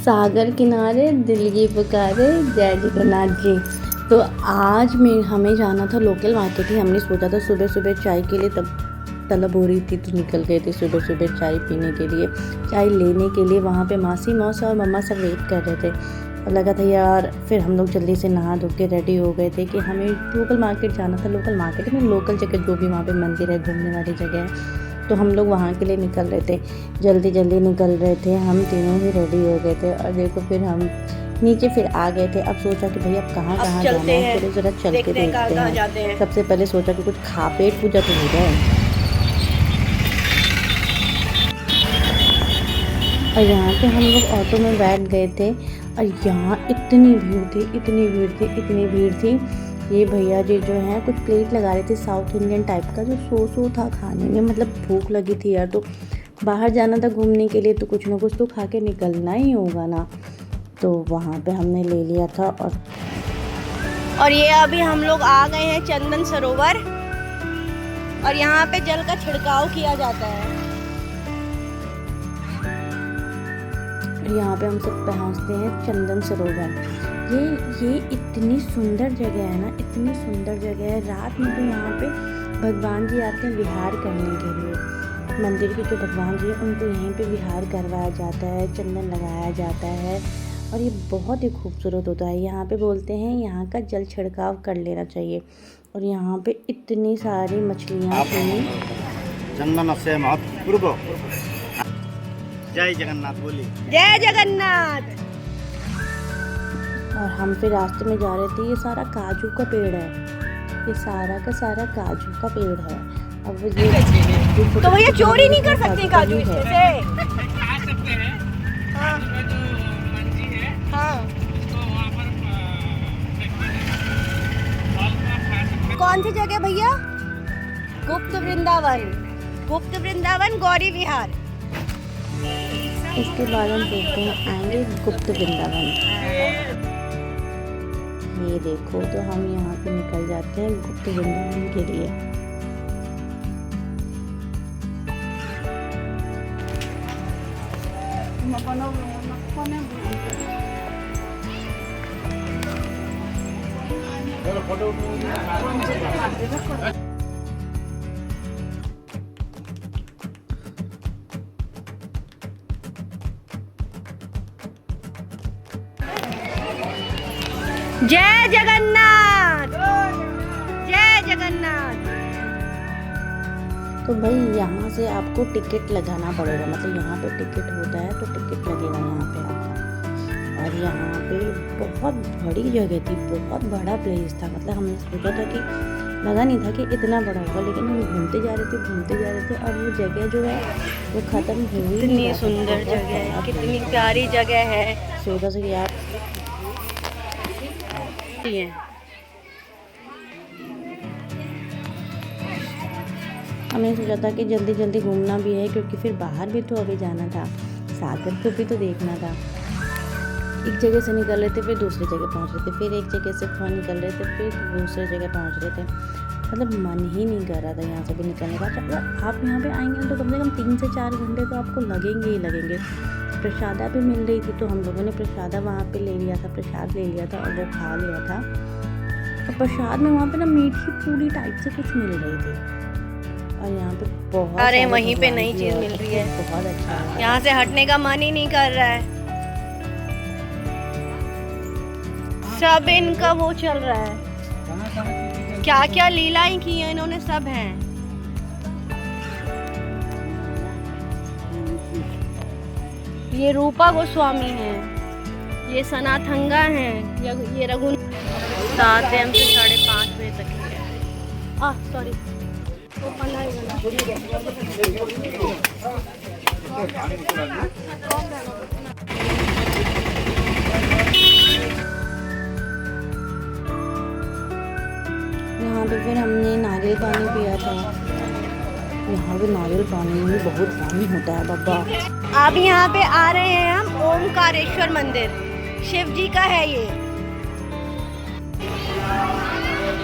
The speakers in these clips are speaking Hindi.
सागर किनारे दिल की पुकारे जय जगन्नाथ जी। तो आज हमें जाना था लोकल मार्केट ही। हमने सोचा था सुबह सुबह चाय के लिए तब तलब हो रही थी तो निकल गए थे सुबह सुबह चाय पीने के लिए, चाय लेने के लिए। वहाँ पे मासी मौसा और मम्मा सब वेट कर रहे थे और लगा था यार। फिर हम लोग जल्दी से नहा धो के रेडी हो गए थे कि हमें लोकल मार्केट जाना था। लोकल मार्केट में लोकल जगह जो भी वहाँ पे मंदिर है, घूमने वाली जगह है, तो हम लोग वहाँ के लिए निकल रहे थे। जल्दी जल्दी निकल रहे थे, हम तीनों ही रेडी हो गए थे। और देखो फिर हम नीचे फिर आ गए थे। अब सोचा कि भाई अब कहाँ जाना है, चलो ज़रा चल के देखते हैं। सबसे पहले सोचा कि कुछ खा पेट पूजा तो हो जाए। और यहाँ पे हम लोग ऑटो में बैठ गए थे और यहाँ इतनी भीड़ थी, इतनी भीड़ थी, इतनी भीड़ थी। ये भैया जी जो हैं कुछ प्लेट लगा रहे थे साउथ इंडियन टाइप का, जो सो था खाने में। मतलब भूख लगी थी यार, तो बाहर जाना था घूमने के लिए, तो कुछ ना कुछ तो खा के निकलना ही होगा ना। तो वहाँ पे हमने ले लिया था। और ये अभी हम लोग आ गए हैं चंदन सरोवर और यहाँ पे जल का छिड़काव किया जाता है। यहाँ पे हम सब पहुँचते हैं चंदन सरोवर। ये इतनी सुंदर जगह है ना, इतनी सुंदर जगह है। रात में तो यहाँ पे भगवान जी आते हैं विहार करने के लिए। मंदिर के जो भगवान जी हैं उनको यहीं पे विहार करवाया जाता है, चंदन लगाया जाता है और ये बहुत ही खूबसूरत होता है। यहाँ पे बोलते हैं यहाँ का जल छिड़काव कर लेना चाहिए। और यहाँ पे इतनी सारी मछलियाँ थी। चंदन से महापूर्व जय जगन्नाथ बोली, जय जगन्नाथ। और हम फिर रास्ते में जा रहे थे। ये सारा काजू का पेड़ है, ये सारा का सारा काजू का पेड़ है। अब ये तो भैया चोरी नहीं कर सकते काजू इसमें से? खा सकते हैं। हाँ। जो मंजी है हाँ। तो वहाँ पर खा सकते हैं। कौन सी जगह भैया? गुप्त वृंदावन, गुप्त वृंदावन गौरी विहार। इसके बाद हम देखते हैं आएंगे गुप्त वृंदावन। ये देखो तो हम यहाँ पे निकल जाते हैं गुप्त वृंदावन के लिए। जय जगन्नाथ, जय जगन्नाथ। तो भाई यहाँ से आपको टिकट लगाना पड़ेगा, मतलब यहाँ पे टिकट होता है तो टिकट लगेगा यहाँ पे आपका। और यहाँ पे बहुत बड़ी जगह थी, बहुत बड़ा प्लेस था। मतलब हमने सोचा था कि लगा नहीं था कि इतना बड़ा होगा, लेकिन हम घूमते जा रहे थे और वो जगह जो है वो ख़त्म हो गई। कितनी सुंदर जगह है, कितनी प्यारी जगह है। सोचा था कि आप हमने सोचा था कि जल्दी जल्दी घूमना भी है, क्योंकि फिर बाहर भी तो अभी जाना था, सागर को भी तो देखना था। एक जगह से निकल रहे थे फिर दूसरी जगह पहुंच रहे थे, फिर एक जगह से निकल रहे थे फिर दूसरी जगह पहुंच रहे थे। मतलब मन ही नहीं कर रहा था यहाँ से भी निकलने का। अगर आप यहाँ पे आएंगे तो कम से कम 3 से 4 घंटे तो आपको लगेंगे ही लगेंगे। प्रसादा भी मिल रही थी तो हम लोगों ने प्रसादा वहाँ पे ले लिया था, प्रसाद ले लिया था और वो खा लिया था। और प्रसाद में वहाँ पे ना मीठी पूरी टाइप से कुछ मिल रही थी। और यहाँ पे बहुत, अरे वहीं पे नई चीज मिल रही है, बहुत अच्छा। यहाँ से हटने का मन ही नहीं कर रहा है। सब इनका वो चल रहा है, क्या क्या लीलाएं की हैं इन्होंने, सब हैं। ये रूपा गोस्वामी है, ये सनाथंगा हैं, ये रघु 7 AM से 5:30 बजे तक है। सॉरी यहाँ पे फिर हमने नारियल पानी पिया था। यहाँ पे नारियल पानी में बहुत पानी होता है बाबा। अब यहाँ पे आ रहे हैं हम ओमकारेश्वर मंदिर, शिव जी का है ये।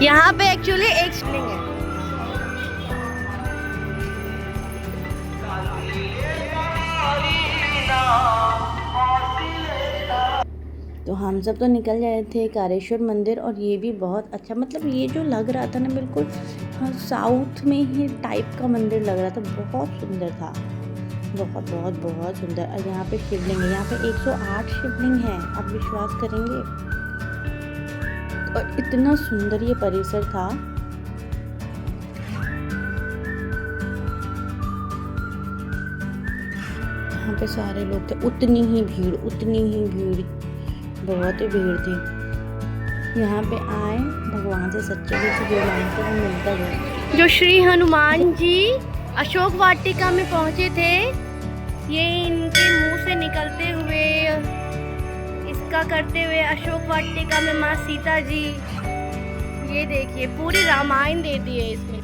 यहाँ पे एक्चुअली एक शिवलिंग है। तो हम सब तो निकल गए थे कारेश्वर मंदिर, और ये भी बहुत अच्छा, मतलब ये जो लग रहा था ना बिल्कुल साउथ में ही टाइप का मंदिर लग रहा था, बहुत सुंदर था, बहुत बहुत बहुत सुंदर। और यहाँ पे शिवलिंग है, यहाँ पे 108 शिवलिंग है, आप विश्वास करेंगे। और इतना सुंदर ये परिसर था। यहाँ पे सारे लोग थे, उतनी ही भीड़, बहुत ही भीड़ थी। यहाँ पे आए, भगवान से सच्चे दिल से जो मांगते वो मिलता है। जो श्री हनुमान जी अशोक वाटिका में पहुंचे थे, ये इनके मुंह से निकलते हुए, इसका करते हुए अशोक वाटिका में माँ सीता जी, ये देखिए पूरी रामायण दे दी है इसमें।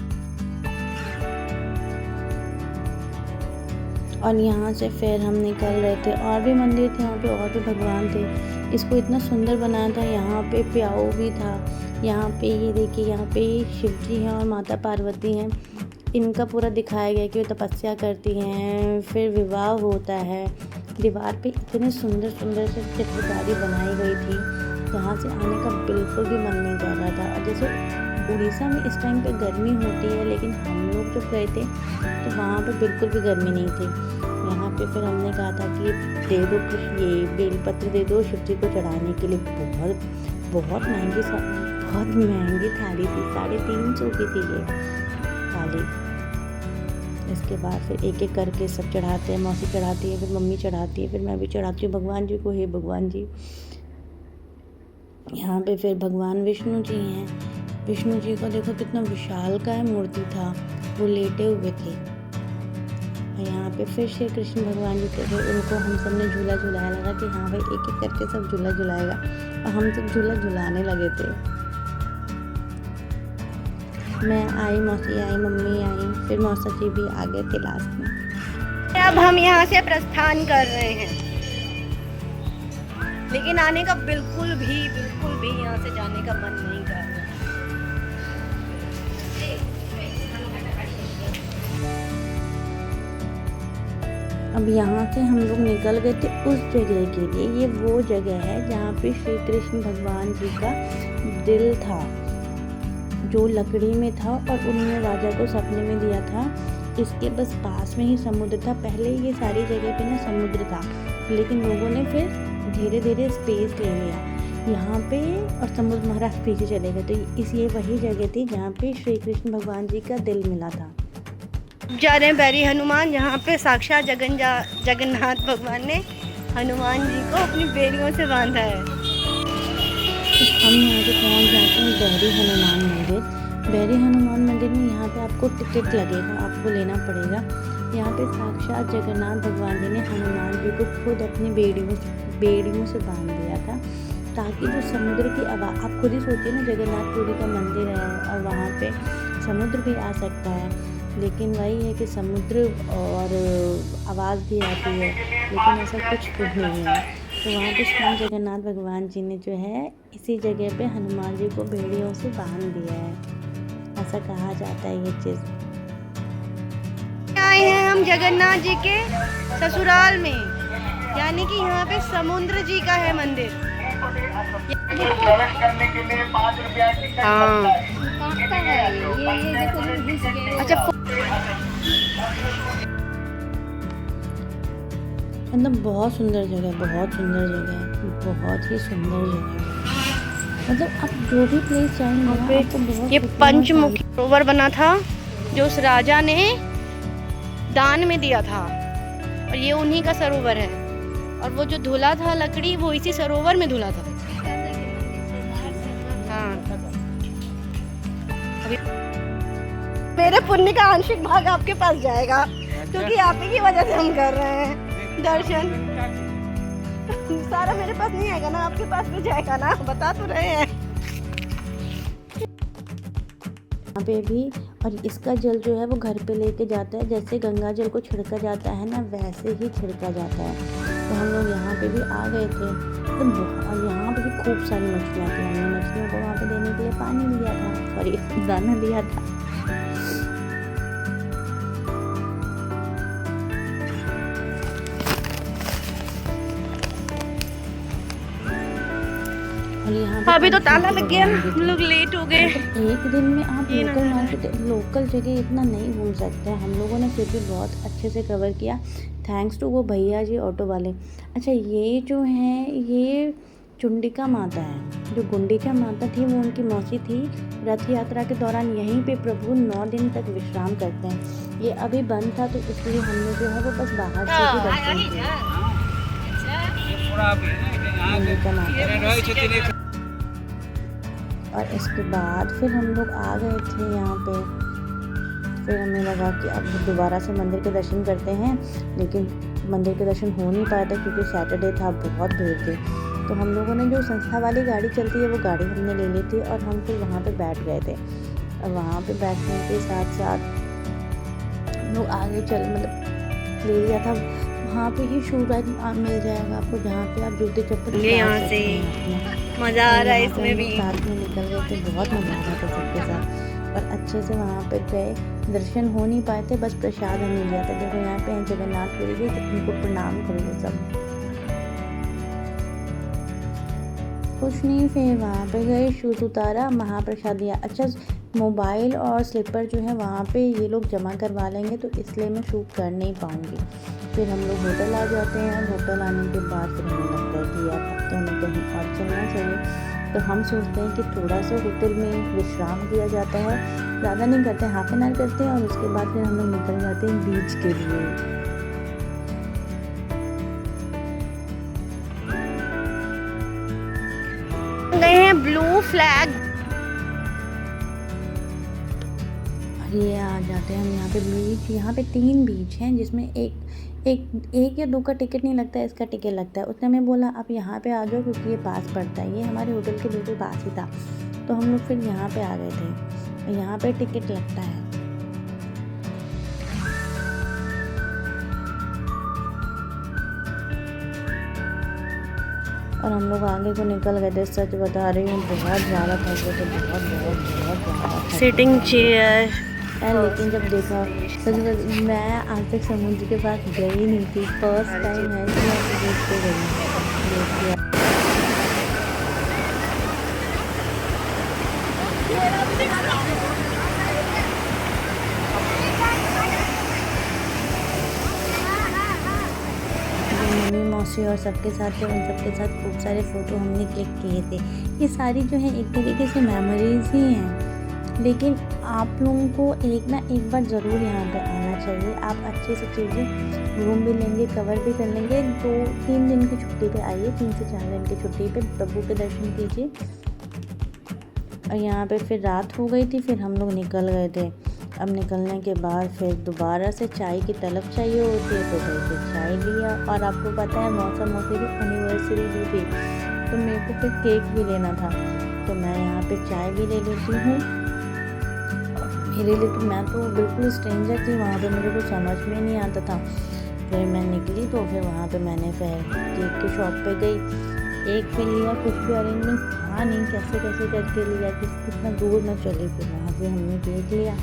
और यहाँ से फिर हम निकल रहे थे, और भी मंदिर थे यहाँ पे, और भी भगवान थे। इसको इतना सुंदर बनाया था। यहाँ पे प्याऊ भी था, यहाँ पे ये देखिए, यहाँ पे शिव जी हैं और माता पार्वती हैं। इनका पूरा दिखाया गया कि वो तपस्या करती हैं, फिर विवाह होता है। दीवार पे इतने सुंदर सुंदर से चित्रकारी बनाई गई थी, यहाँ से आने का बिल्कुल भी मन नहीं कर रहा था। और जैसे उड़ीसा में इस टाइम पे गर्मी होती है, लेकिन हम लोग जब गए थे तो वहाँ पे बिल्कुल भी गर्मी नहीं थी। यहाँ पे फिर हमने कहा था कि दे दो कुछ, ये बेलपत्र दे दो शिव जी को चढ़ाने के लिए। बहुत महंगी थाली थी, 350 की थी ये थाली। इसके बाद फिर एक एक करके सब चढ़ाते हैं, मौसी चढ़ाती है, फिर मम्मी चढ़ाती है, फिर मैं भी चढ़ाती हूँ भगवान जी को। हे भगवान जी। यहाँ पे फिर भगवान विष्णु जी हैं। विष्णु जी को देखो कितना विशाल का है मूर्ति था, वो लेटे हुए थे। और यहाँ पे फिर श्री कृष्ण भगवान जी थे, उनको हम सब ने झूला झुलाया। लगा कि हाँ भाई एक एक करके सब झूला झुलाएगा, और हम सब झूला झुलाने लगे थे। मैं आई, मौसी आई, मम्मी आई, फिर मौसा जी भी आ गए थे लास्ट में। अब हम यहाँ से प्रस्थान कर रहे हैं, लेकिन आने का बिल्कुल भी यहाँ से जाने का मन नहीं कर रहा। अब यहाँ से हम लोग निकल गए थे उस जगह के लिए। ये वो जगह है जहाँ पे श्री कृष्ण भगवान जी का दिल था, जो लकड़ी में था, और उन्होंने राजा को सपने में दिया था। इसके बस पास में ही समुद्र था। पहले ये सारी जगह पे ना समुद्र था, लेकिन लोगों ने फिर धीरे धीरे स्पेस ले लिया यहाँ पे, और समुद्र महाराज पीछे चले गए। तो ये वही जगह थी जहाँ पे श्री कृष्ण भगवान जी का दिल मिला था। जा रहे हैं बैरी हनुमान, जहाँ पे साक्षात जगन्नाथ भगवान ने हनुमान जी को अपनी बेड़ियों से बांधा है। हम यहाँ पे पहुँच जाते हैं बैरी हनुमान मंदिर। बैरी हनुमान मंदिर में यहाँ पे आपको टिकट लगेगा, आपको लेना पड़ेगा। यहाँ पे साक्षात जगन्नाथ भगवान जी ने हनुमान जी को खुद अपनी बेड़ियों से बांध दिया था, ताकि जो समुद्र की आवाज़, आप खुद ही सोचिए ना, जगन्नाथपुरी का मंदिर है और वहाँ पे समुद्र भी आ सकता है, लेकिन वही है कि समुद्र और आवाज़ भी आती है, लेकिन ऐसा कुछ भी नहीं है। तो वहाँ पे स्वयं जगन्नाथ भगवान जी ने जो है इसी जगह पे हनुमान जी को बेड़ियों से बांध दिया है, ऐसा कहा जाता है ये चीज़। आए हैं हम जगन्नाथ जी के ससुराल में, यानी कि यहाँ पे समुद्र जी का है मंदिर। हाँ, अच्छा, मतलब बहुत सुंदर जगह है, बहुत सुंदर जगह है, बहुत ही सुंदर जगह है। मतलब आप जो भी प्लेस जाएंगे आपको बहुत ये पंचमुखी सरोवर बना था, जो उस राजा ने दान में दिया था, और ये उन्हीं का सरोवर है। और वो जो धुला था लकड़ी, वो इसी सरोवर में धुला था। हाँ, अभी मेरे पुण्य का आंशिक भाग आपके पास जाएगा, क्योंकि आप ही की वजह से हम कर रहे हैं दर्शन। सारा मेरे पास नहीं आएगा ना, आपके पास भी जाएगा ना, बता तो रहे हैं। यहाँ पे भी, और इसका जल जो है वो घर पे लेके जाता है, जैसे गंगा जल को छिड़का जाता है ना, वैसे ही छिड़का जाता है। तो हम लोग यहाँ पे भी आ गए थे, तो और यहाँ पे भी खूब सारी मछलियाँ थी। हमने मछलियों को वहाँ पे देने के लिए पानी लिया था, सॉरी दाना लिया था। यहाँ पे अभी तो ताला काफ़ी लग गया, भगवान हम लोग लेट हो गए। मतलब एक दिन में आप ये लोकल नज़ारा मार्केट लोकल जगह इतना नहीं घूम सकते हैं। हम लोगों ने फिर भी बहुत अच्छे से कवर किया, थैंक्स टू वो भैया जी ऑटो वाले। अच्छा, ये जो है ये चुंडिका माता है। जो गुंडिचा माता थी वो उनकी मौसी थी। रथ यात्रा के दौरान यहीं पे प्रभु 9 दिन तक विश्राम करते हैं। ये अभी बंद था तो इसलिए हमने जो है वो बस बाहर से ही दर्शन किया। गुंडिचा माता। और इसके बाद फिर हम लोग आ गए थे यहाँ पे। फिर हमें लगा कि अब दोबारा से मंदिर के दर्शन करते हैं, लेकिन मंदिर के दर्शन हो नहीं पाया था क्योंकि सैटरडे था, बहुत भीड़ थी। तो हम लोगों ने जो संस्था वाली गाड़ी चलती है वो गाड़ी हमने ले ली थी और हम फिर वहाँ पे बैठ गए थे। और वहाँ पे बैठने के साथ साथ हम लोग आगे मतलब ले लिया था। वहाँ पे ही शू रैक मिल जाएगा आपको, जहाँ पे आप जूते चप्पल ये यहाँ उतार से सकते हैं। मज़ा आ रहा है यहाँ पे इसमें हम भी। लोग साथ में निकल गए थे, बहुत मज़ा आ रहा था सबके साथ। और अच्छे से वहाँ पे गए, दर्शन हो नहीं पाए थे, बस प्रसाद हमें लिया था। देखो यहाँ पे जगन्नाथ पुरी जी, तो उनको प्रणाम करो सब। कुछ नहीं, फिर वहाँ पे गए, शूज़ उतारा, महाप्रसाद दिया। अच्छा, मोबाइल और स्लीपर जो है वहाँ पे ये लोग जमा करवा लेंगे तो इसलिए मैं शूट कर नहीं पाऊँगी। फिर हम लोग होटल आ जाते हैं और होटल आने के बाद फिर हमें लगता है कि यार अब तो हमें कहीं और चलना चाहिए। तो हम सोचते हैं कि थोड़ा सा होटल में विश्राम किया जाता है, ज़्यादा नहीं करते, हाफ एन आवर करते हैं और उसके बाद फिर हम लोग निकल जाते हैं बीच के लिए। गए हैं ब्लू फ्लैग। ये आ जाते हैं हम यहाँ पे बीच। यहाँ पे 3 बीच हैं जिसमें एक या 2 का टिकट नहीं लगता है, इसका टिकट लगता है। उसने हमें बोला आप यहाँ पे आ जाओ क्योंकि ये पास पड़ता है। ये हमारे होटल के बिल्कुल पास ही था, तो हम लोग फिर यहाँ पे आ गए थे। यहाँ पे टिकट लगता है। और हम लोग आगे को निकल गए थे। सच बता रही हूँ, बहुत ज़्यादा थक गए थे, बहुत ज़्यादा। Sitting chair. लेकिन जब देखा, सच मैं आज तक समुद्र के पास गई नहीं थी, फर्स्ट टाइम है कि मैं बीच पे गई। मम्मी मौसी और सबके साथ थे, उन सबके साथ खूब सारे फ़ोटो हमने क्लिक किए थे। ये सारी जो है एक तरीके से मेमोरीज ही हैं, लेकिन आप लोगों को एक बार ज़रूर यहाँ पे आना चाहिए। आप अच्छे से चीज़ें घूम भी लेंगे, कवर भी कर लेंगे। 2-3 दिन की छुट्टी पे आइए, 3 से 4 दिन की छुट्टी पे प्रभु के दर्शन कीजिए। और यहाँ पे फिर रात हो गई थी, फिर हम लोग निकल गए थे। अब निकलने के बाद फिर दोबारा से चाय की तलब चाहिए होती है, तो फिर चाय लिया। और आपको पता है मौसम की एनिवर्सरी भी थी, तो मेरे को फिर केक भी लेना था, तो मैं यहाँ पे चाय भी ले लेती हूँ। मेरे लिए तो, मैं तो बिल्कुल स्ट्रेंजर थी वहाँ पे, मुझे कुछ समझ में नहीं आता था। फिर मैं निकली तो फिर वहाँ पे मैंने फिर केक की शॉप पे गई, केक भी लिया। कुछ भी अरेंजमेंट था नहीं, कैसे करके लिया, कितना दूर मैं चली। फिर वहाँ पे हमने केक लिया।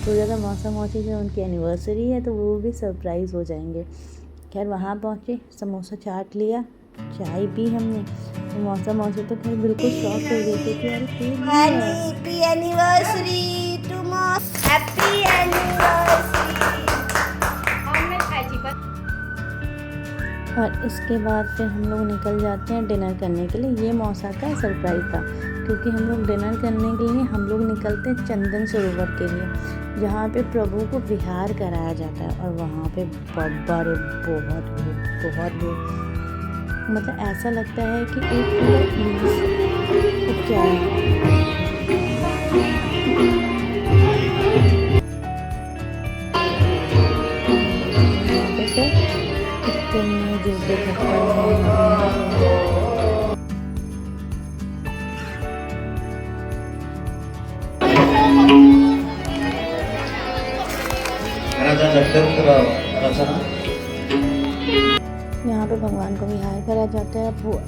तो ज़्यादा मौसी से उनकी एनिवर्सरी है तो वो भी सरप्राइज़ हो जाएंगे। खैर वहाँ पहुँचे, समोसा चाट लिया, चाय पी हमने। तो मौसी तो खैर बिल्कुल शॉक हो गई थी कि अरे केक भी है। हैप्पी एनिवर्सरी टू मॉस, हैप्पी एनिवर्सरी। और इसके बाद फिर हम लोग निकल जाते हैं डिनर करने के लिए। ये मौसा का सरप्राइज़ था, क्योंकि हम लोग डिनर करने के लिए हम लोग निकलते हैं चंदन सरोवर के लिए, जहाँ पे प्रभु को विहार कराया जाता है। और वहाँ पे बहुत भीड़, मतलब ऐसा लगता है कि एक पूरा क्या है। यहाँ पे भगवान को विहार करा जाता है। वो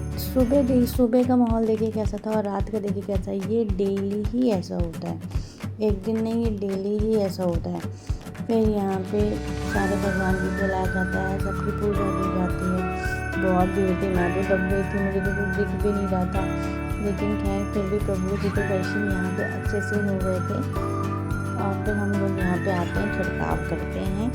सुबह का माहौल देखिए कैसा था और रात का देखिए कैसा है। ये डेली ही ऐसा होता है, एक दिन नहीं, ये डेली ही ऐसा होता है। फिर यहाँ पे सारे भगवान को बुलाया जाता है, सबकी पूजा की जाती है। बहुत भीड़ थी, मैं भी दब गई थी, मुझे तो कुछ दिख भी नहीं रहा था। लेकिन खैर फिर भी प्रभु जी के दर्शन यहाँ पे अच्छे से हो गए थे। और फिर हम लोग यहाँ पे आते हैं, छिड़काव करते हैं।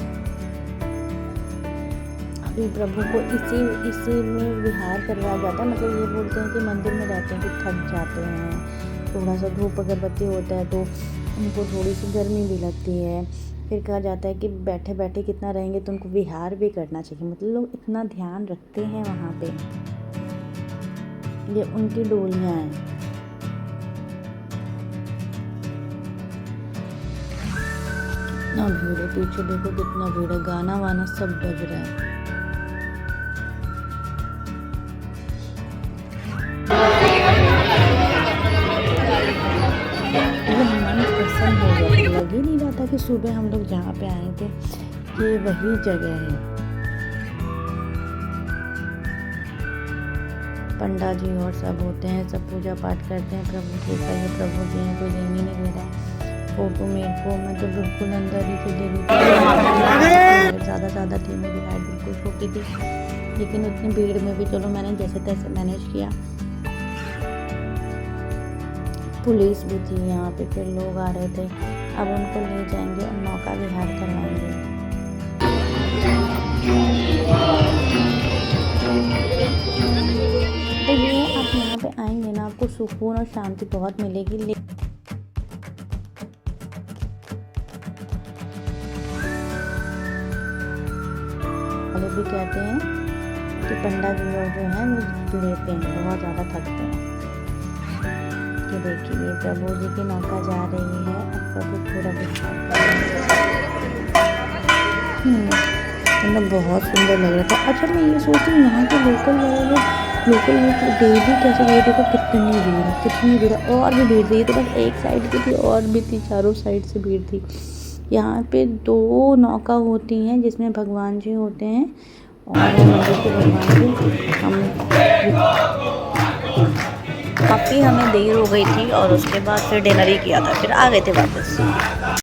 अभी प्रभु को इसी में विहार करवाया जाता है। मतलब ये बोलते हैं कि मंदिर में रहते हैं तो थक जाते हैं, थोड़ा सा धूप अगरबत्ती होता है तो उनको थोड़ी सी गर्मी भी लगती है। फिर कहा जाता है कि बैठे बैठे कितना रहेंगे तो उनको विहार भी करना चाहिए। मतलब लोग इतना ध्यान रखते हैं वहाँ पे। ये उनकी डोलियाँ हैं। कितना भीड़ है, पीछे देखो कितना भीड़ है, गाना वाना सब बज रहा है। मन प्रसन्न हो गया, लग ही नहीं रहा था कि सुबह हम लोग जहाँ पे आए थे ये वही जगह है। पंडा जी और सब होते हैं, सब पूजा पाठ करते हैं प्रभु जी का। ये प्रभु जी हैं, कोई लेने नहीं दे रहा है फोटो मेरे को। मैं तो बिल्कुल अंदर ही से ले रही थी, ज़्यादा थी, मेरी हाइट बिल्कुल छोटी थी, लेकिन उतनी भीड़ में भी चलो मैंने जैसे तैसे मैनेज किया। पुलिस भी थी यहाँ पे, फिर लोग आ रहे थे। अब उनको ले जाएंगे और नौका विहार करवाएंगे। तो ये आप यहाँ पे आएंगे ना, आपको सुकून और शांति बहुत मिलेगी। वाले भी कहते हैं कि पंडा जी जो हैं वो लेते हैं, बहुत ज़्यादा थकते हैं। कि देखिए ये प्रभु जी की नौका जा रही है, अब प्रभु पूरा मतलब बहुत सुंदर लग रहा था। अच्छा मैं ये सोच रही हूँ यहाँ के लोकल डेली कैसे गए थे, तो कितनी भीड़ है, और भी भीड़ थी। तो बस एक साइड की थी, और भी थी, चारों साइड से भीड़ थी। यहाँ पे 2 नौका होती हैं जिसमें भगवान जी होते हैं और मंदिर के भगवान जी। काफ़ी हमें देर हो गई थी और उसके बाद फिर डिनर ही किया था, फिर आ गए थे वापस।